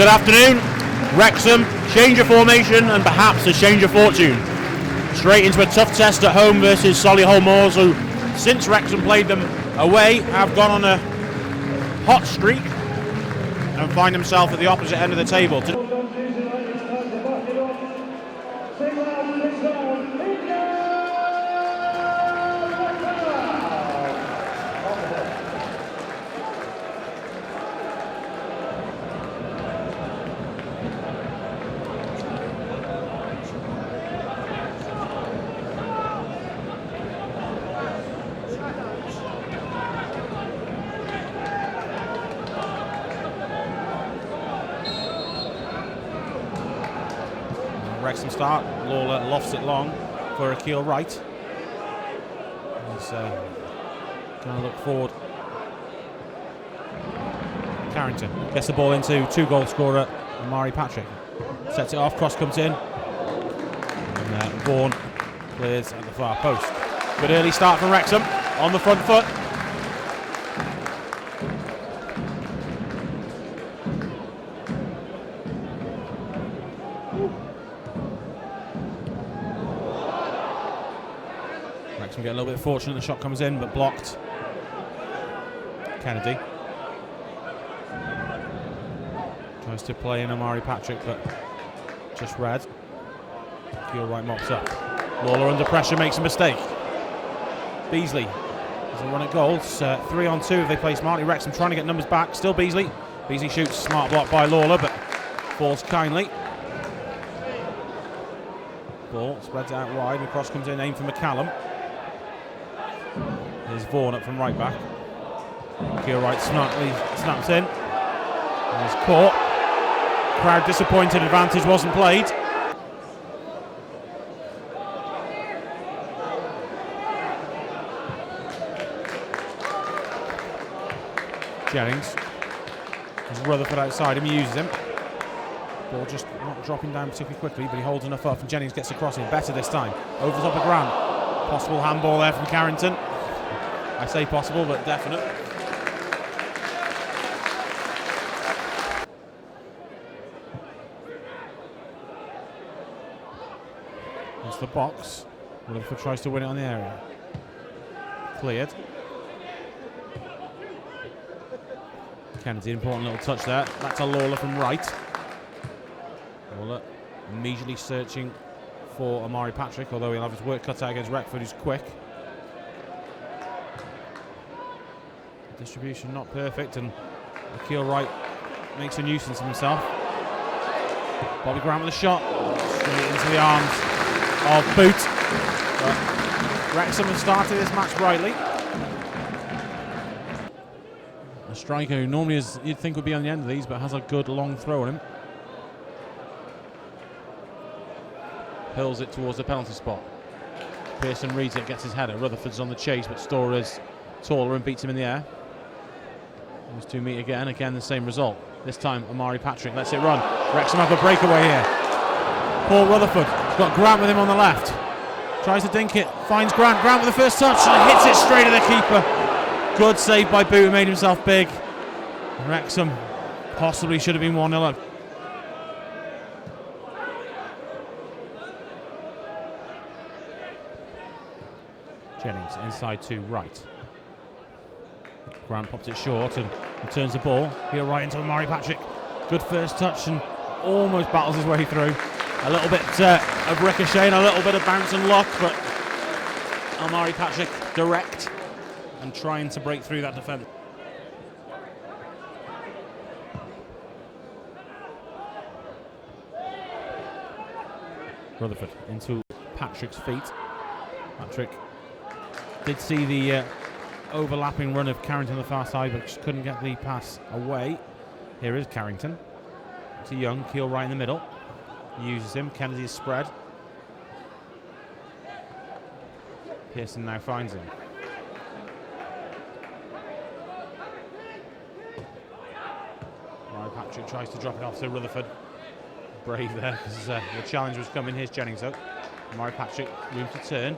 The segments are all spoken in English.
Good afternoon. Wrexham, change of formation and perhaps a change of fortune. Straight into a tough test at home versus Solihull Moors, who, since Wrexham played them away, have gone on a hot streak and find themselves at the opposite end of the table. Wrexham start, Lawler lofts it long for Akil Wright. He's going to look forward. Carrington gets the ball into two-goal scorer Omari Patrick. Sets it off, cross comes in. And Vaughan clears at the far post. Good early start from Wrexham on the front foot. Wrexham get a little bit fortunate, the shot comes in but blocked. Kennedy tries to play in Omari Patrick but just read. Akil Wright mops up. Lawler under pressure makes a mistake. Beasley has a run at goal. It's 3-on-2 if they play smartly. Wrexham trying to get numbers back. Still Beasley. Beasley shoots, smart block by Lawler but falls kindly. Ball spreads out wide. The cross comes in, aim for McCallum. Here's Vaughan up from right back. Akil Wright smartly snaps in. And he's caught. Crowd disappointed, advantage wasn't played. Jennings. There's Rutherford outside him, he uses him. Ball just not dropping down particularly quickly, but he holds enough up and Jennings gets across him. Better this time. Over the top of Grant. Possible handball there from Carrington. I say possible, but definite. That's the box. Rutherford tries to win it on the area. Cleared. Kennedy, important little touch there. Back to Lawler from right. Lawler immediately searching for Omari Patrick, although he'll have his work cut out against Retford, who's quick. Distribution not perfect, and Akil Wright makes a nuisance of himself. Bobby Grant with a shot straight into the arms of Boot. But Wrexham have started this match brightly. A striker who normally is, you'd think would be on the end of these, but has a good long throw on him. Hurls it towards the penalty spot. Pearson reads it, gets his header. Rutherford's on the chase, but Storr is taller and beats him in the air. Those two meet again the same result. This time Omari Patrick lets it run. Wrexham have a breakaway here. Paul Rutherford has got Grant with him on the left. Tries to dink it, finds Grant. Grant with the first touch and hits it straight at the keeper. Good save by Boot, who made himself big. Wrexham possibly should have been 1-0 up. Jennings inside to right. Grant pops it short and returns the ball. Here right into Omari Patrick. Good first touch and almost battles his way through. A little bit of ricochet and a little bit of bounce and luck, but Omari Patrick direct and trying to break through that defence. Rutherford into Patrick's feet. Patrick did see the overlapping run of Carrington on the far side, but just couldn't get the pass away. Here is Carrington. To Young, Akil right in the middle. He uses him. Kennedy is spread. Pearson now finds him. Patrick tries to drop it off to Rutherford. Brave there, because the challenge was coming. Here's Jennings up. Omari Patrick, room to turn.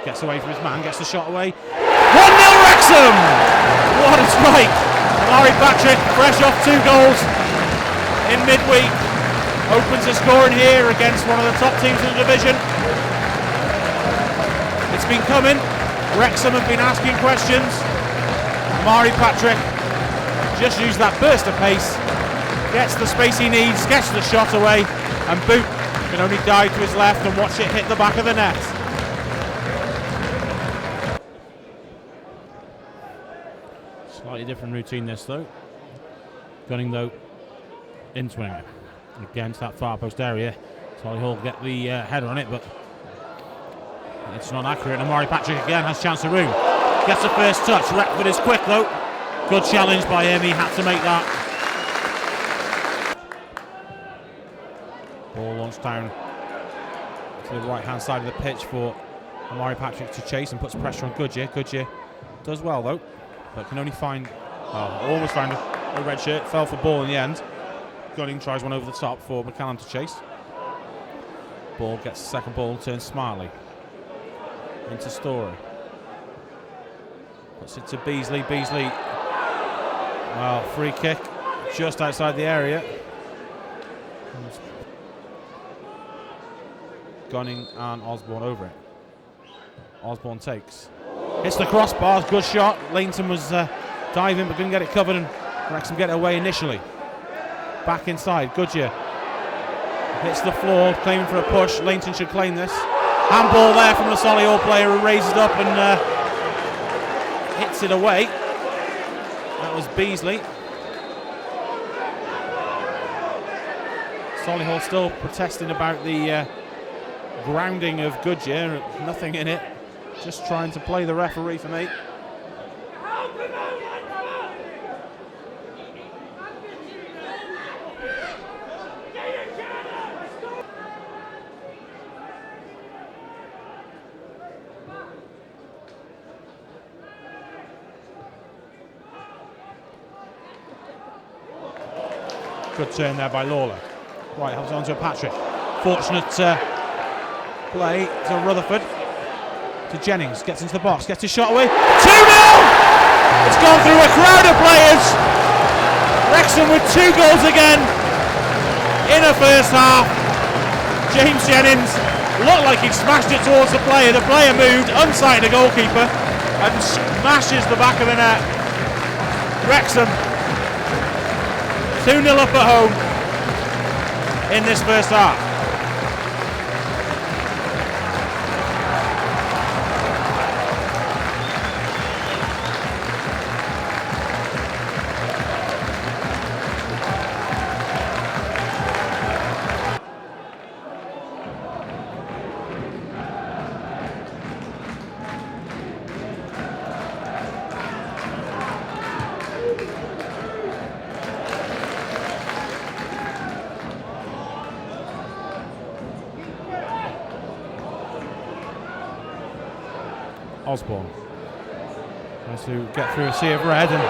Gets away from his man, gets the shot away. 1-0 Wrexham! What a strike! Omari Patrick, fresh off 2 goals. in midweek. Opens the scoring here against one of the top teams in the division. It's been coming. Wrexham have been asking questions. Omari Patrick just used that burst of pace, gets the space he needs, gets the shot away, and Boot can only dive to his left and watch it hit the back of the net. Slightly different routine this though. Gunning though, in swing against that far post area. Solihull get the header on it, but it's not accurate. Omari Patrick again has chance of room. Gets the first touch. Retford is quick though. Good challenge by him. He had to make that. Ball launched down to the right hand side of the pitch for Omari Patrick to chase and puts pressure on Goodyear. Goodyear does well though, but can only find, almost found a red shirt. Fell for ball in the end. Gunning tries one over the top for McCallum to chase. Ball gets the second ball, turns Smarley into Story. Puts it to Beasley. Beasley, well, free kick just outside the area. Gunning and Osborne over it. Osborne takes. Hits the crossbar, good shot. Lainton was diving but didn't get it covered, and Wrexham get it away initially. Back inside, Goodyear hits the floor, claiming for a push. Lainton should claim this. Handball there from the Solihull player who raises it up and hits it away. That was Beasley. Solihull still protesting about the grounding of Goodyear. Nothing in it. Just trying to play the referee for me. Good turn there by Lawler. Right, helps on to Patrick. Fortunate play to Rutherford. To Jennings, gets into the box, gets his shot away. 2-0! It's gone through a crowd of players. Wrexham with 2 goals again in the first half. James Jennings looked like he smashed it towards the player. The player moved, unsighted the goalkeeper, and smashes the back of the net. Wrexham 2-0 up at home in this first half. Osborne tries to get through a sea of red and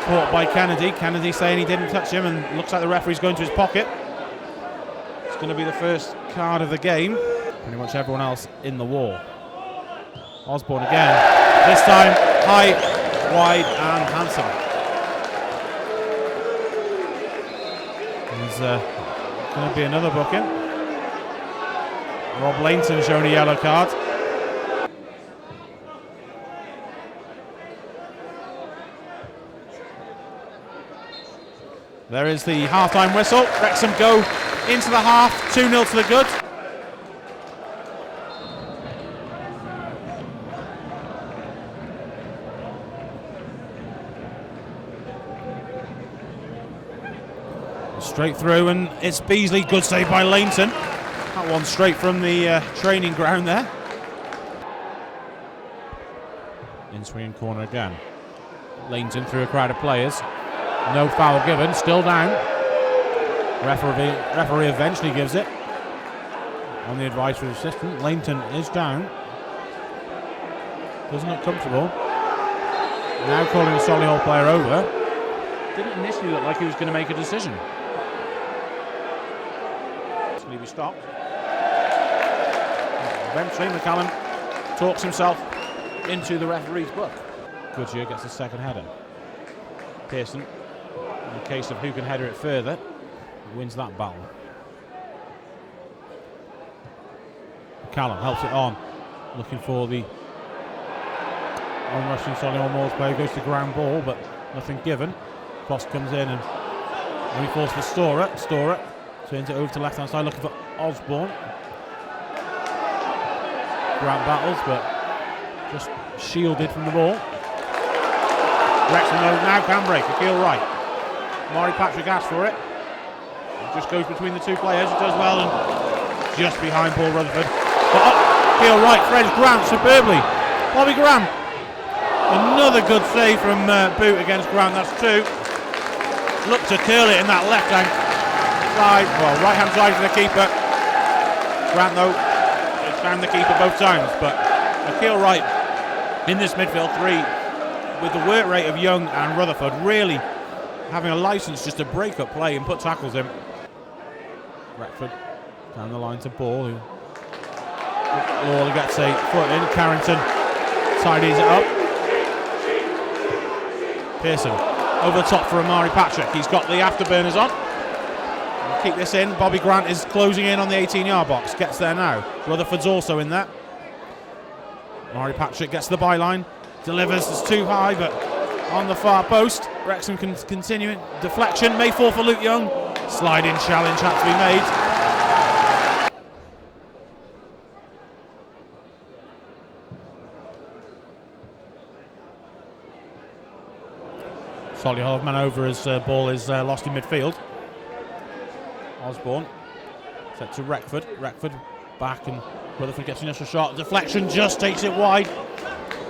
caught by Kennedy. Kennedy saying he didn't touch him, and looks like the referee's going to his pocket. It's going to be the first card of the game. Pretty much everyone else in the wall. Osborne again, this time high, wide and handsome. There's going to be another booking. Rob Lainton shown a yellow card. There is the half-time whistle. Wrexham go into the half, 2-0 to the good. Straight through, and it's Beasley. Good save by Lainton. That one straight from the training ground there. In swinging corner again. Lainton through a crowd of players. No foul given, still down. Referee eventually gives it. On the advice of the assistant, Lainton is down. Doesn't look comfortable. Now calling the Solihull player over. Didn't initially look like he was going to make a decision. Will be stopped. Eventually McCallum talks himself into the referee's book. Goodyear gets the second header. Pearson In case of who can header it further, who wins that battle. Callum helps it on, looking for the on-rushing Solihull Moors player, goes to ground ball, but nothing given. Cross comes in and he falls for Storer. Storer turns it over to left-hand side, looking for Osborne. Grant battles, but just shielded from the ball. Wrexham now can break, Akil Wright. Omari Patrick asked for it. It just goes between the two players, it does well, and just behind Paul Rutherford. But Akil Wright threads Grant superbly. Bobby Grant. Another good save from Boot against Grant, that's two. Look to curl it in that left hand side, well, right hand side for the keeper. Grant though, has found the keeper both times, but Akil Wright in this midfield three, with the work rate of Young and Rutherford, really having a licence just to break up play and put tackles in. Retford down the line to Ball, who Lawler gets a foot in, Carrington tidies it up. Pearson over the top for Omari Patrick, he's got the afterburners on. We'll keep this in, Bobby Grant is closing in on the 18-yard box, gets there now. Rutherford's also in there. Omari Patrick gets the byline, delivers, it's too high, but on the far post. Wrexham can continue it. Deflection may fall for Luke Young. Slide-in challenge had to be made. Solihull have man over as ball is lost in midfield. Osborne set to Retford. Retford back and Rutherford gets the initial shot. Deflection just takes it wide.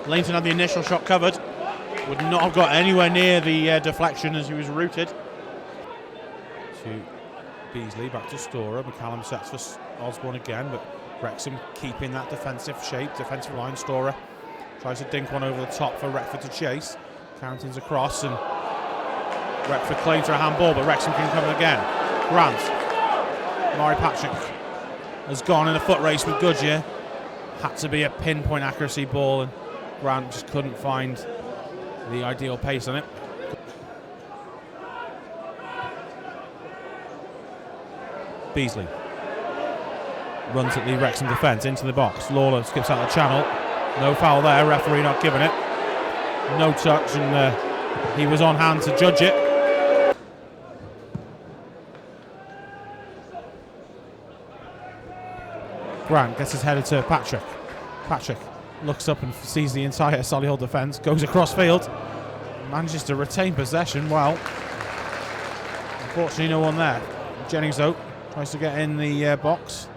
Lainton had the initial shot covered. Would not have got anywhere near the deflection as he was routed. To Beasley, back to Storer. McCallum sets for Osborne again, but Wrexham keeping that defensive shape, defensive line. Storer tries to dink one over the top for Retford to chase. Carrington's across and Retford claims for a handball, but Wrexham can cover again. Grant. Omari Patrick has gone in a foot race with Goodyear. Had to be a pinpoint accuracy ball and Grant just couldn't find the ideal pace on it. Beasley runs at the Wrexham defence into the box. Lawler skips out the channel. No foul there, referee not giving it. No touch, and he was on hand to judge it. Grant gets his header to Patrick. Patrick looks up and sees the entire Solihull defence, goes across field, manages to retain possession well. Unfortunately no one there. Jennings though tries to get in the box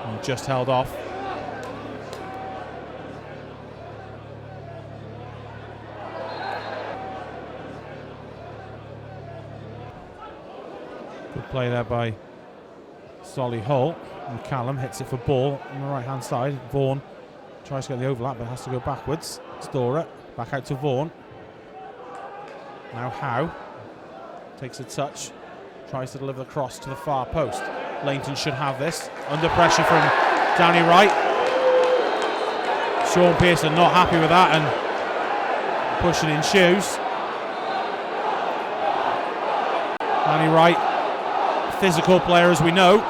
and just held off. Good play there by Solihull. McCallum hits it for Ball on the right hand side. Vaughan tries to get the overlap but has to go backwards. Storer back out to Vaughan. Now Howe takes a touch, tries to deliver the cross to the far post. Lainton should have this. Under pressure from Danny Wright. Sean Pearson not happy with that and pushing in shoes. Danny Wright, physical player as we know.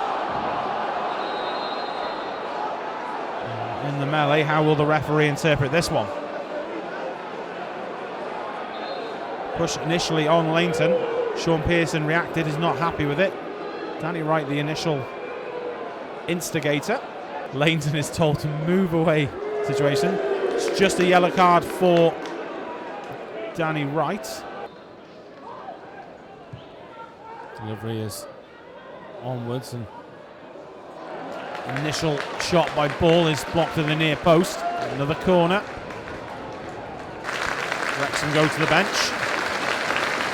In the melee, how will the referee interpret this one? Push initially on Lainton. Sean Pearson reacted, is not happy with it. Danny Wright, the initial instigator. Lainton is told to move away situation. It's just a yellow card for Danny Wright. Delivery is onwards and initial shot by Ball is blocked to the near post. Another corner. Wrexham go to the bench.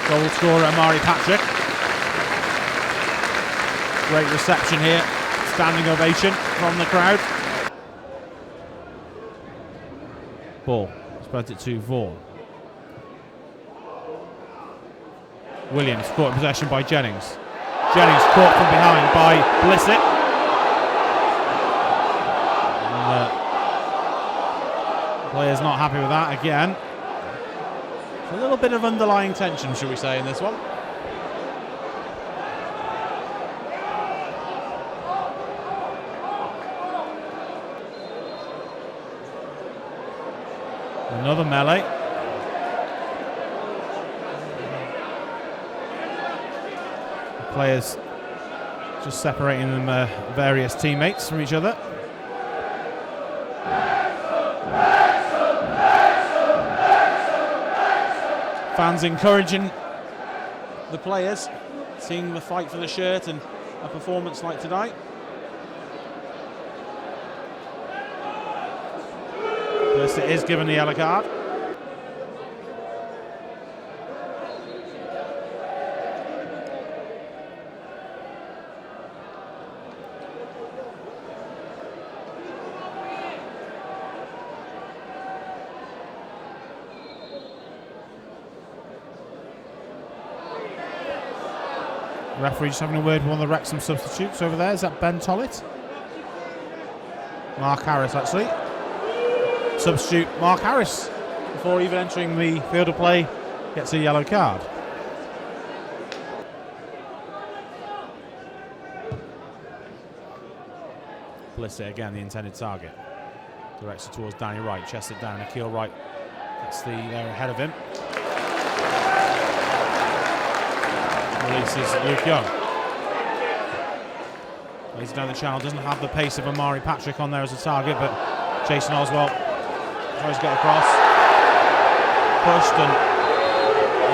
Goal scorer Omari Patrick. Great reception here. Standing ovation from the crowd. Ball spreads it to Vaughan. Williams caught in possession by Jennings. Jennings caught from behind by Blissett. Player's not happy with that again. A little bit of underlying tension, shall we say, in this one. Another melee. The players just separating them, various teammates from each other. Fans encouraging the players, seeing the fight for the shirt and a performance like tonight. First it is given the yellow card. The referee just having a word with one of the Wrexham substitutes over there. Is that Ben Tollett? Mark Harris, actually. Substitute Mark Harris, before even entering the field of play, gets a yellow card. Blissett again, the intended target. Directs it towards Danny Wright, chests it down. Akil Wright gets there ahead of him. Releases Luke Young. Lays it down the channel, doesn't have the pace of Omari Patrick on there as a target, but Jason Oswell tries to get across. Pushed and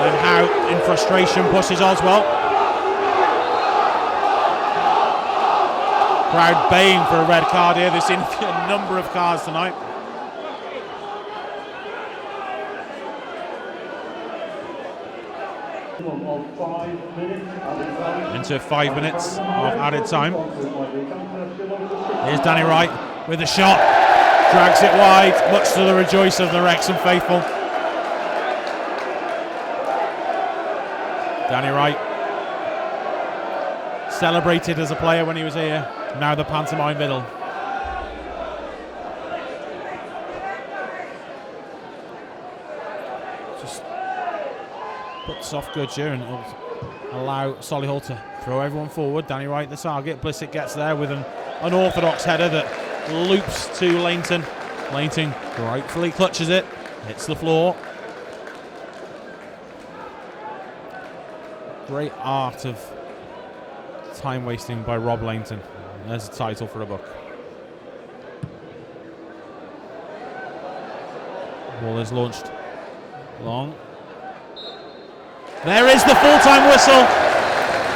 then Howe in frustration pushes Oswell. Crowd baying for a red card here. There's a number of cards tonight. Into 5 minutes of added time. Here's Danny Wright with a shot. Drags it wide, much to the rejoice of the Wrexham faithful. Danny Wright, celebrated as a player when he was here, now the pantomime middle. Just puts off good here and allow Solihull to throw everyone forward. Danny Wright the target, Blissett gets there with an unorthodox header that loops to Lainton. Lainton rightfully clutches it, hits the floor. Great art of time wasting by Rob Lainton. There's a title for a book. Ball is launched long. There is the full-time whistle.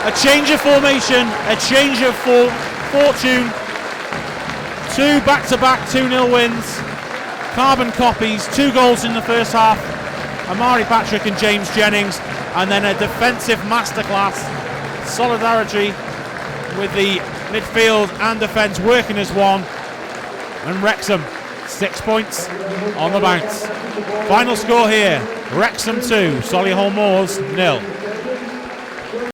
A change of formation, a change of fortune. 2 back-to-back 2-0 wins. Carbon copies, 2 goals in the first half. Omari Patrick and James Jennings. And then a defensive masterclass. Solidarity with the midfield and defence working as one. And Wrexham, 6 points on the bounce. Final score here, Wrexham 2, Solihull Moors 0.